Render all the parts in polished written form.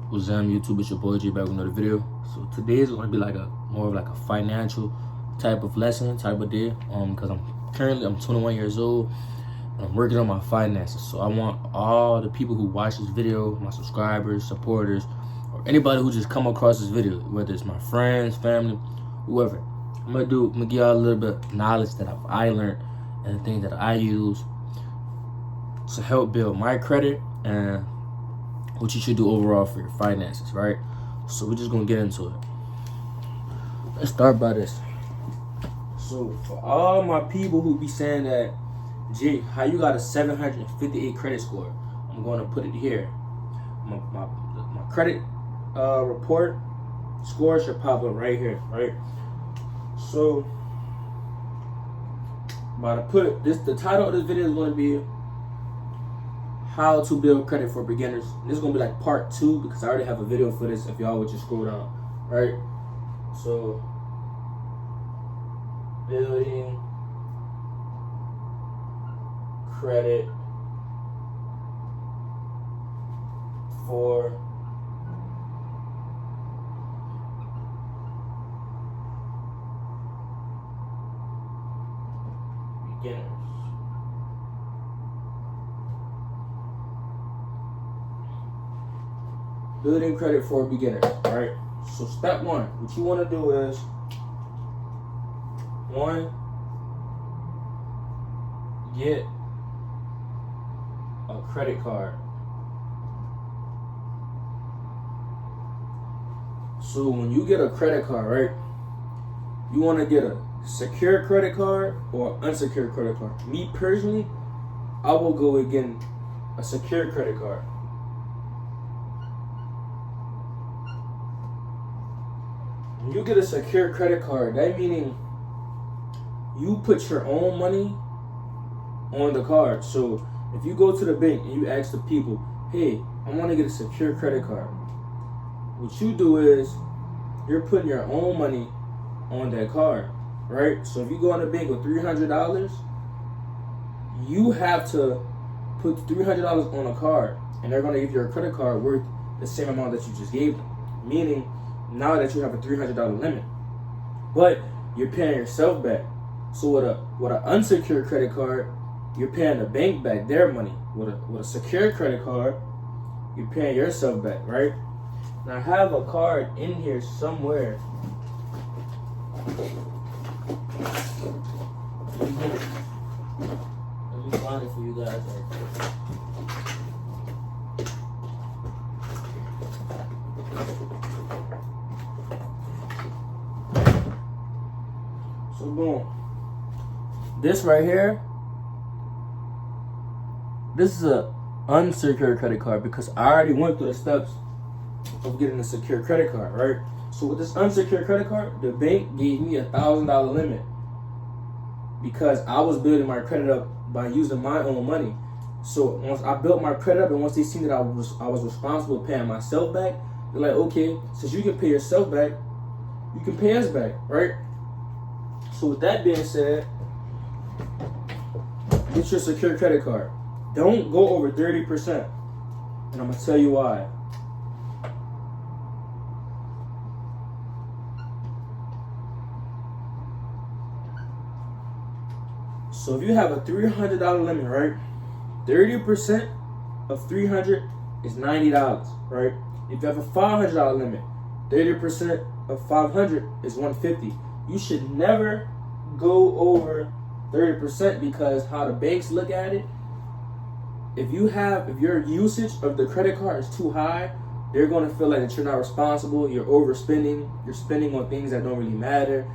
What's up, YouTube? It's your boy G back with another video. So today is going to be like more of like a financial type of lesson, type of day. Because I'm 21 years old. And I'm working on my finances. So I want all the people who watch this video, my subscribers, supporters, or anybody who just come across this video, whether it's my friends, family, whoever. I'm gonna give y'all a little bit of knowledge that I learned and the things that I use to help build my credit and what you should do overall for your finances, right? So we're just gonna get into it. Let's start by this. So for all my people who be saying that, G, how you got a 758 credit score? I'm gonna put it here. My credit report score should pop up right here, right? So about to put this. The title of this video is gonna be how to build credit for beginners. And this is gonna be like part 2 because I already have a video for this if y'all would just scroll down, right? So building credit for beginners. Building credit for beginners, right? So step 1, what you want to do is 1, get a credit card. So when you get a credit card, right, you want to get a secure credit card or unsecured credit card. Me personally, I will go with getting a secure credit card. When you get a secure credit card, that meaning you put your own money on the card. So if you go to the bank and you ask the people, hey, I want to get a secure credit card, what you do is you're putting your own money on that card, right? So if you go on the bank with $300, you have to put $300 on a card, and they're going to give you a credit card worth the same amount that you just gave them. Meaning, now that you have a $300 limit, but you're paying yourself back. So with an unsecured credit card, you're paying the bank back their money. With a secure credit card, you're paying yourself back, right? Now I have a card in here somewhere. Let me find it for you guys. So boom. This right here, this is a unsecured credit card because I already went through the steps of getting a secure credit card, right? So with this unsecured credit card, the bank gave me $1,000 limit because I was building my credit up by using my own money. So once I built my credit up and once they seen that I was responsible for paying myself back, they're like, okay, since you can pay yourself back, you can pay us back, right? So with that being said, get your secure credit card. Don't go over 30%. And I'm going to tell you why. So if you have a $300 limit, right? 30% of 300 is $90, right? If you have a $500 limit, 30% of 500 is $150. You should never go over 30% because how the banks look at it, if your usage of the credit card is too high, they're going to feel like that you're not responsible, you're overspending, you're spending on things that don't really matter.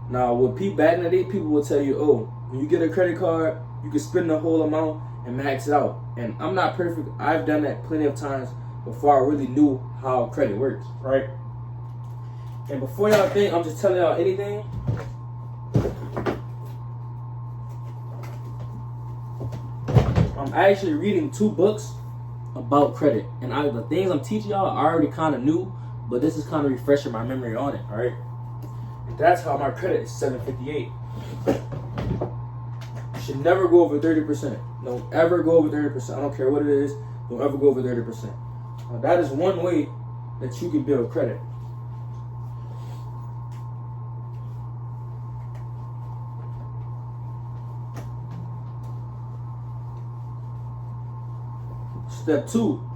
Now, back in the day, people will tell you, oh, when you get a credit card, you can spend the whole amount and max it out. And I'm not perfect. I've done that plenty of times before I really knew how credit works, right? And before y'all think I'm just telling y'all anything, I'm actually reading 2 books about credit. And the things I'm teaching y'all, I already kind of knew, but this is kind of refreshing my memory on it, all right? And that's how my credit is 758. You should never go over 30%. Don't ever go over 30%. I don't care what it is. Don't ever go over 30%. Now, that is one way that you can build credit. Step 2,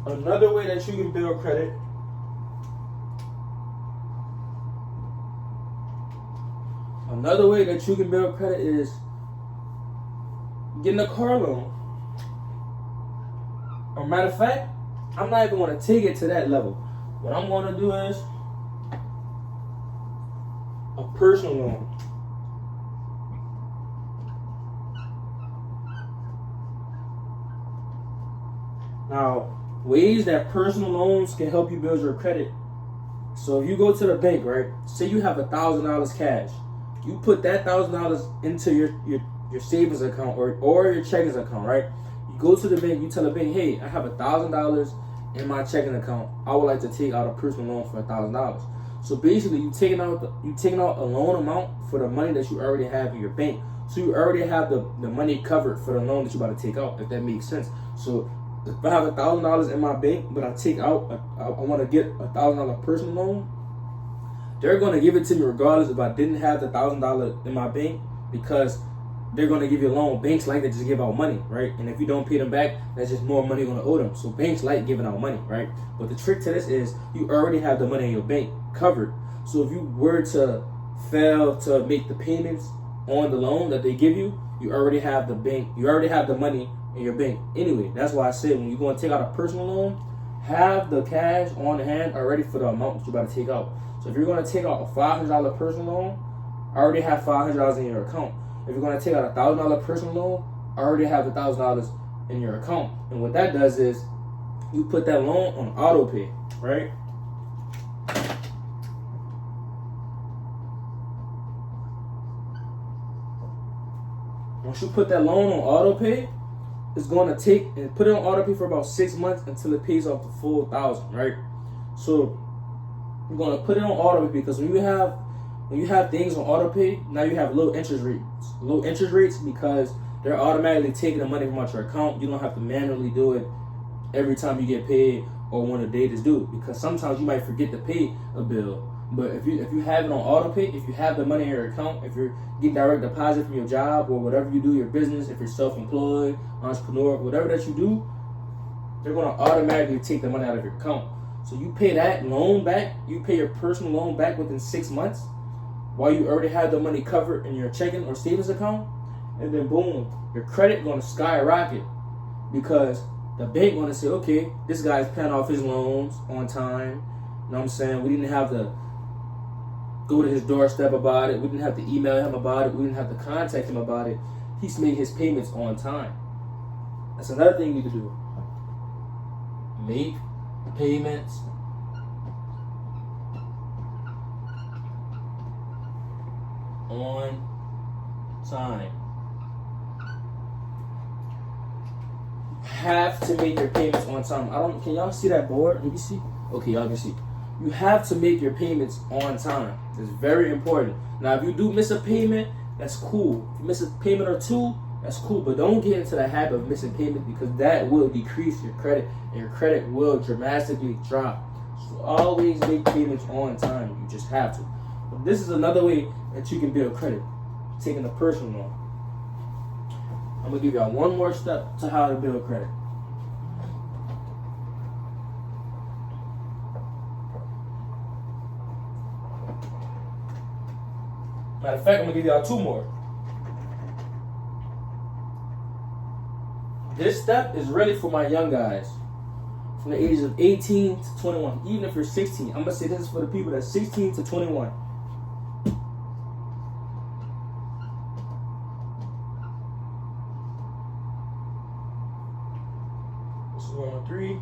another way that you can build credit is getting a car loan. Or matter of fact, I'm not even going to take it to that level. What I'm going to do is a personal loan. Now, ways that personal loans can help you build your credit. So if you go to the bank, right? Say you have $1,000 cash. You put that $1,000 into your savings account or your checking account, right? You go to the bank, you tell the bank, hey, I have $1,000 in my checking account. I would like to take out a personal loan for $1,000. So basically, you taking out a loan amount for the money that you already have in your bank. So you already have the money covered for the loan that you're about to take out, if that makes sense. So if I have $1,000 in my bank, but I take out, I want to get $1,000 personal loan, they're going to give it to me regardless if I didn't have the $1,000 in my bank, because they're going to give you a loan. Banks like to just give out money, right? And if you don't pay them back, that's just more money you're going to owe them. So banks like giving out money, right? But the trick to this is you already have the money in your bank covered. So if you were to fail to make the payments on the loan that they give you, you already have the money in your bank. Anyway, that's why I said when you're going to take out a personal loan, have the cash on hand already for the amount that you're about to take out. So if you're going to take out a $500 personal loan, I already have $500 in your account. If you're going to take out a $1,000 personal loan, I already have $1,000 in your account. And what that does is you put that loan on auto pay, right? Once you put that loan on auto pay, it's going to put it on auto pay for about 6 months until it pays off the full $1,000, right? So you're going to put it on auto pay because when you have things on auto pay, now you have low interest rates because they're automatically taking the money from out your account. You don't have to manually do it every time you get paid or when a date is due, because sometimes you might forget to pay a bill. But if you have it on auto pay, if you have the money in your account, if you're getting direct deposit from your job or whatever you do, your business, if you're self-employed, entrepreneur, whatever that you do, they're going to automatically take the money out of your account. So you pay that loan back, you pay your personal loan back within 6 months while you already have the money covered in your checking or savings account, and then boom, your credit going to skyrocket because the bank going to say, okay, this guy's paying off his loans on time. You know what I'm saying? We didn't have to go to his doorstep about it. We didn't have to email him about it. We didn't have to contact him about it. He's made his payments on time. That's another thing you need to do. Make payments on time. You have to make your payments on time. Can y'all see that board? Let me see. Okay, y'all can see. You have to make your payments on time. It's very important. Now, if you do miss a payment, that's cool. If you miss a payment or two, that's cool. But don't get into the habit of missing payments because that will decrease your credit and your credit will dramatically drop. So always make payments on time. You just have to. But this is another way that you can build credit, taking a personal loan. I'm going to give y'all one more step to how to build credit. Matter of fact, I'm going to give y'all two more. This step is really for my young guys from the ages of 18 to 21. Even if you're 16, I'm going to say this is for the people that's 16 to 21. This is 113.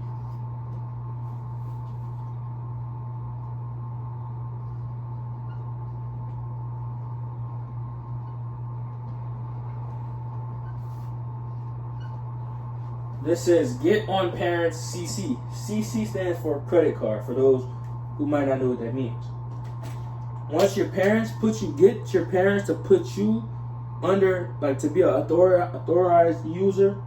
This says get on parents CC. CC stands for credit card for those who might not know what that means. Once your parents get your parents to put you under, like to be an authorized user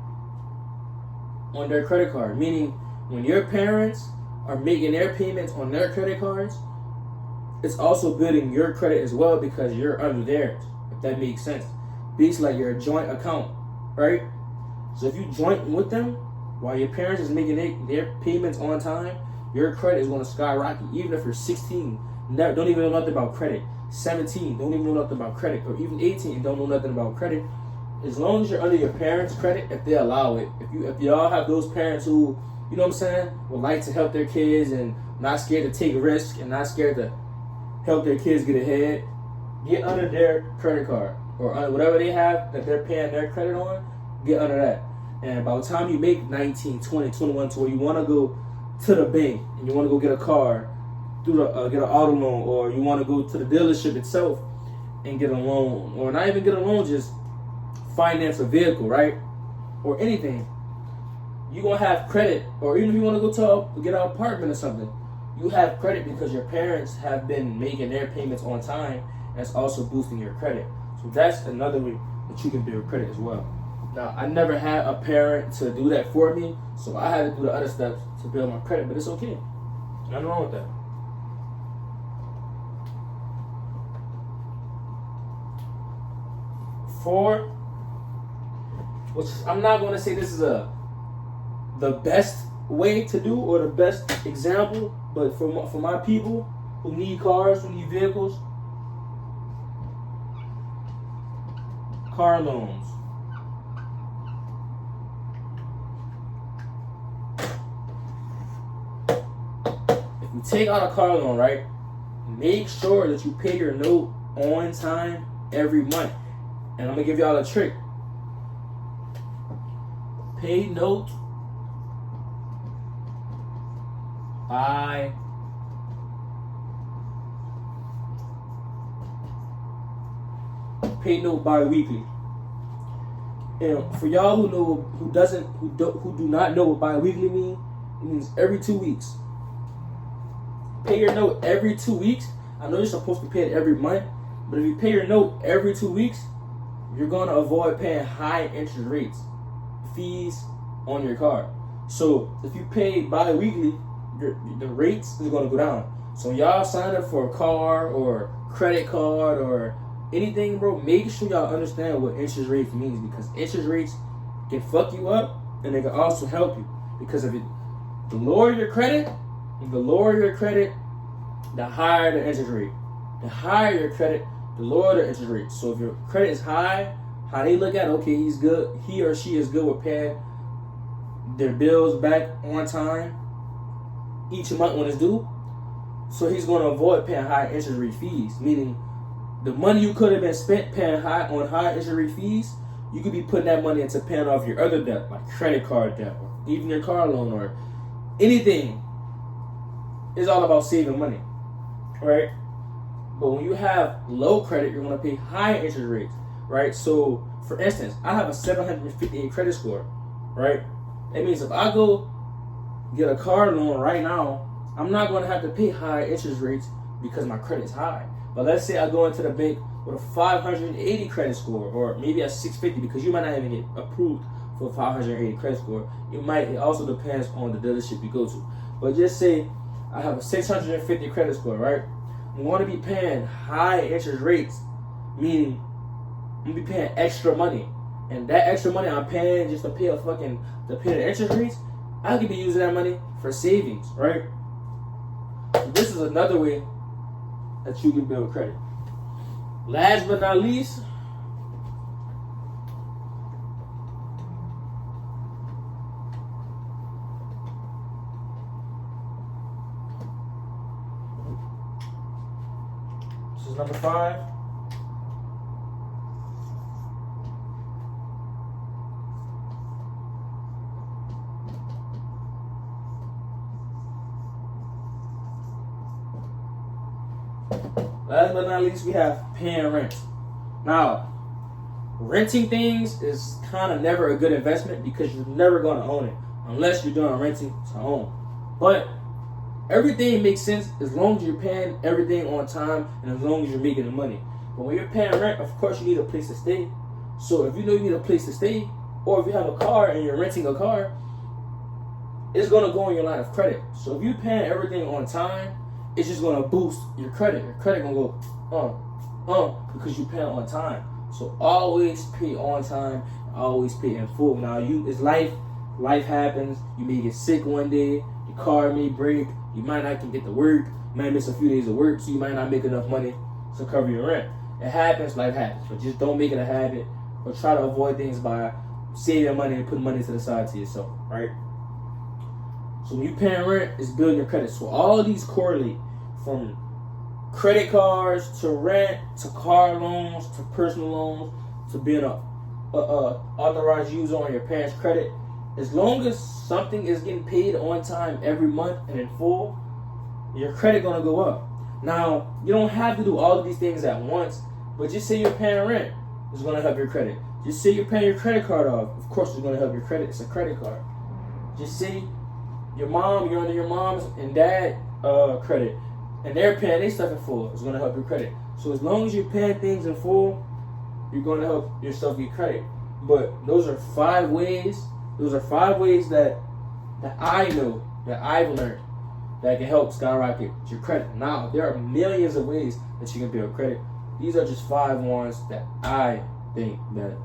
on their credit card. Meaning when your parents are making their payments on their credit cards, it's also building your credit as well because you're under theirs, if that makes sense. Basically, like you're a joint account, right? So if you joint with them while your parents is making their payments on time, your credit is going to skyrocket. Even if you're 16, don't even know nothing about credit. 17, don't even know nothing about credit. Or even 18, don't know nothing about credit. As long as you're under your parents' credit, if they allow it, if y'all have those parents who, you know what I'm saying, would like to help their kids and not scared to take risks and not scared to help their kids get ahead, get under their credit card or under whatever they have that they're paying their credit on, get under that. And by the time you make 19, 20, 21 to where you want to go to the bank and you want to go get a car, get an auto loan, or you want to go to the dealership itself and get a loan, or not even get a loan, just finance a vehicle, right? Or anything. You're going to have credit, or even if you want to go to get an apartment or something, you have credit because your parents have been making their payments on time, and it's also boosting your credit. So that's another way that you can build credit as well. Now, I never had a parent to do that for me, so I had to do the other steps to build my credit, but it's okay. Nothing wrong with that. Four, which I'm not going to say this is the best way to do or the best example, but for my people who need cars, who need vehicles, car loans. If you take out a car loan, right, make sure that you pay your note on time every month. And I'm going to give y'all a trick. Pay note bi-weekly. And for y'all who do not know what bi-weekly means, it means every 2 weeks. Pay your note every 2 weeks. I know you're supposed to pay it every month, but if you pay your note every 2 weeks, you're going to avoid paying high interest rates, fees on your car. So if you pay bi-weekly, the rates is going to go down. So y'all sign up for a car or credit card or anything, bro, make sure y'all understand what interest rates means, because interest rates can fuck you up and they can also help you. Because if the lower your credit, the higher the interest rate. The higher your credit, the lower the interest rate. So if your credit is high, how they look at, okay, he's good, he or she is good with paying their bills back on time each month when it's due. So he's going to avoid paying high interest rate fees, meaning the money you could have been spent paying high interest rate fees, you could be putting that money into paying off your other debt, like credit card debt, or even your car loan, or anything. It's all about saving money, right? But when you have low credit, you're going to pay high interest rates, right? So, for instance, I have a 758 credit score, right? That means if I go get a car loan right now, I'm not going to have to pay high interest rates because my credit's high. But let's say I go into the bank with a 580 credit score, or maybe a 650, because you might not even get approved for a 580 credit score. It also depends on the dealership you go to. But just say I have a 650 credit score, right? I'm going to be paying high interest rates, meaning I'm going to be paying extra money. And that extra money I'm paying just to pay the interest rates, I could be using that money for savings, right? So this is another way that you can build credit. Last but not least, this is number 5. Last but not least, we have paying rent. Now, renting things is kind of never a good investment because you're never going to own it unless you're doing renting to own. But everything makes sense as long as you're paying everything on time and as long as you're making the money. But when you're paying rent, of course, you need a place to stay. So if you know you need a place to stay, or if you have a car and you're renting a car, it's gonna go on your line of credit. So if you paying everything on time, it's just gonna boost your credit. Your credit gonna go because you pay on time. So always pay on time, always pay in full. Now it's life. Life happens. You may get sick one day. Your car may break. You might not can get to work. You might miss a few days of work, so you might not make enough money to cover your rent. It happens. Life happens. But just don't make it a habit, or try to avoid things by saving money and putting money to the side to yourself, right? So when you paying rent, it's building your credit. So all of these correlate, from credit cards to rent to car loans to personal loans to being a authorized user on your parents' credit. As long as something is getting paid on time every month and in full, your credit gonna go up. Now, you don't have to do all of these things at once, but just say you're paying rent, it's gonna help your credit. Just say you're paying your credit card off, of course it's gonna help your credit. It's a credit card. Just say you're under your mom's and dad credit, and they're paying their stuff in full, it's gonna help your credit. So as long as you're paying things in full, you're gonna help yourself get credit. But those are 5 ways. Those are 5 ways that I know, that I've learned, that can help skyrocket your credit. Now, there are millions of ways that you can build credit. These are just 5 ones that I think that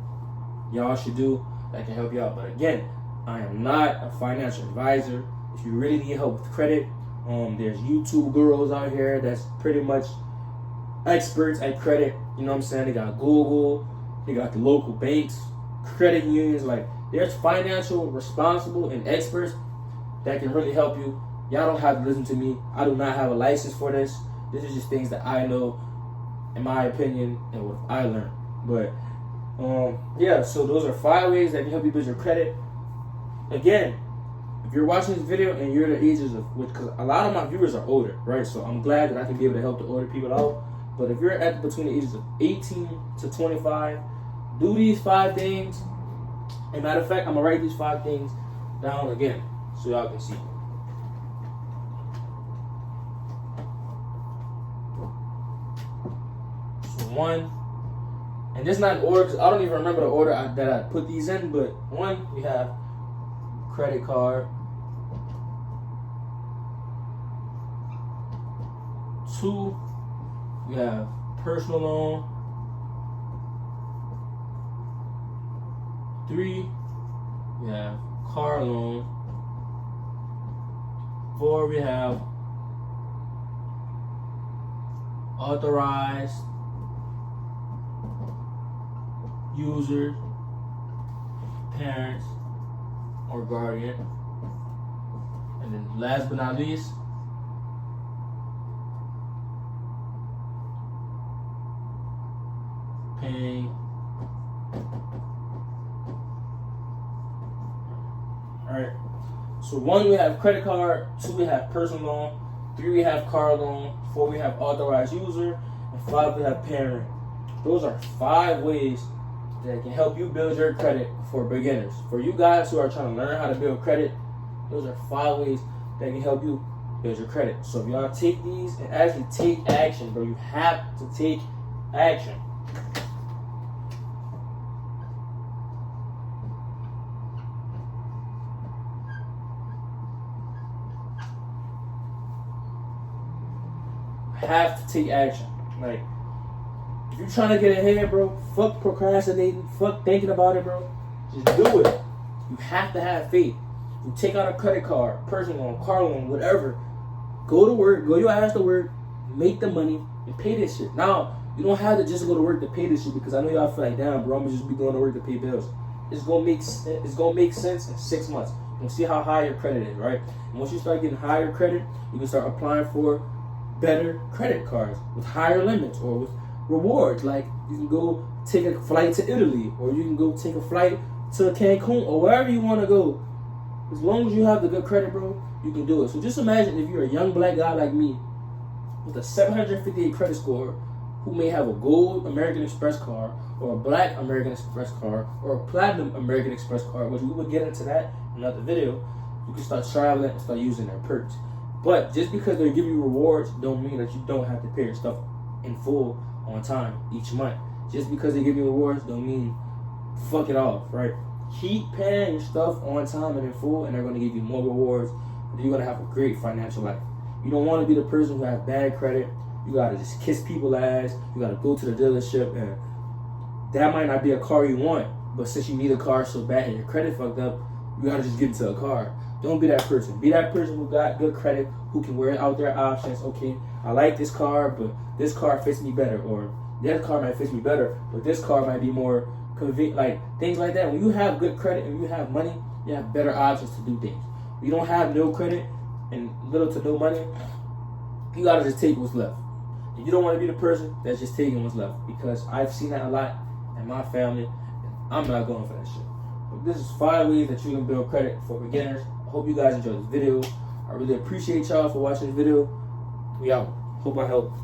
y'all should do that can help you out. But again, I am not a financial advisor. If you really need help with credit, there's YouTube gurus out here that's pretty much experts at credit. You know what I'm saying? They got Google, they got the local banks, credit unions. Like, there's financial responsible and experts that can really help you. Y'all don't have to listen to me. I do not have a license for this. This is just things that I know, in my opinion, and what I learned. But yeah, so those are 5 ways that can help you build your credit. Again, if you're watching this video and you're the ages of, because a lot of my viewers are older, right? So I'm glad that I can be able to help the older people out. But if you're at between the ages of 18 to 25, do these 5 things. And matter of fact, I'm gonna write these 5 things down again so y'all can see. So 1, and this is not in order because I don't even remember the order that I put these in, but 1, we have credit card. 2, we have personal loan. 3, we have car loan. 4, we have authorized users, parents, or guardian. And then last but not least, paying. Alright, so 1, we have credit card. 2, we have personal loan. 3, we have car loan. 4, we have authorized user. And 5, we have parent. Those are 5 ways that can help you build your credit for beginners. For you guys who are trying to learn how to build credit, those are 5 ways that can help you build your credit. So if y'all take these and actually take action, bro, you have to take action. Have to take action. Like, if you're trying to get ahead, bro, fuck procrastinating, fuck thinking about it, bro. Just do it. You have to have faith. You take out a credit card, personal loan, car loan, whatever. Go to work, go your ass to work, make the money, and pay this shit. Now, you don't have to just go to work to pay this shit, because I know y'all feel like, damn, bro, I'm gonna just be going to work to pay bills. It's gonna make sense in 6 months. You're gonna see how high your credit is, right? And once you start getting higher credit, you can start applying for better credit cards with higher limits or with rewards. Like, you can go take a flight to Italy, or you can go take a flight to Cancun, or wherever you want to go. As long as you have the good credit, bro, you can do it. So just imagine if you're a young black guy like me with a 758 credit score, who may have a gold American Express card, or a black American Express card, or a platinum American Express card, which we will get into that in another video. You can start traveling and start using their perks. But just because they give you rewards don't mean that you don't have to pay your stuff in full on time each month. Just because they give you rewards don't mean fuck it off, right? keep paying your stuff on time and in full, and they're going to give you more rewards. And you're going to have a great financial life. You don't want to be the person who has bad credit. You got to just kiss people's ass. You got to go to the dealership, and that might not be a car you want, but since you need a car so bad and your credit fucked up, you got to just get into a car. Don't be that person. Be that person who got good credit, who can wear out their options. Okay, I like this car, but this car fits me better. Or that car might fit me better, but this car might be more convenient. Like, things like that. When you have good credit and you have money, you have better options to do things. When you don't have no credit and little to no money, you got to just take what's left. And you don't want to be the person that's just taking what's left, because I've seen that a lot in my family. I'm not going for that shit. But this is 5 ways that you can build credit for beginners. I hope you guys enjoyed this video. I really appreciate y'all for watching this video. We out. Hope I helped.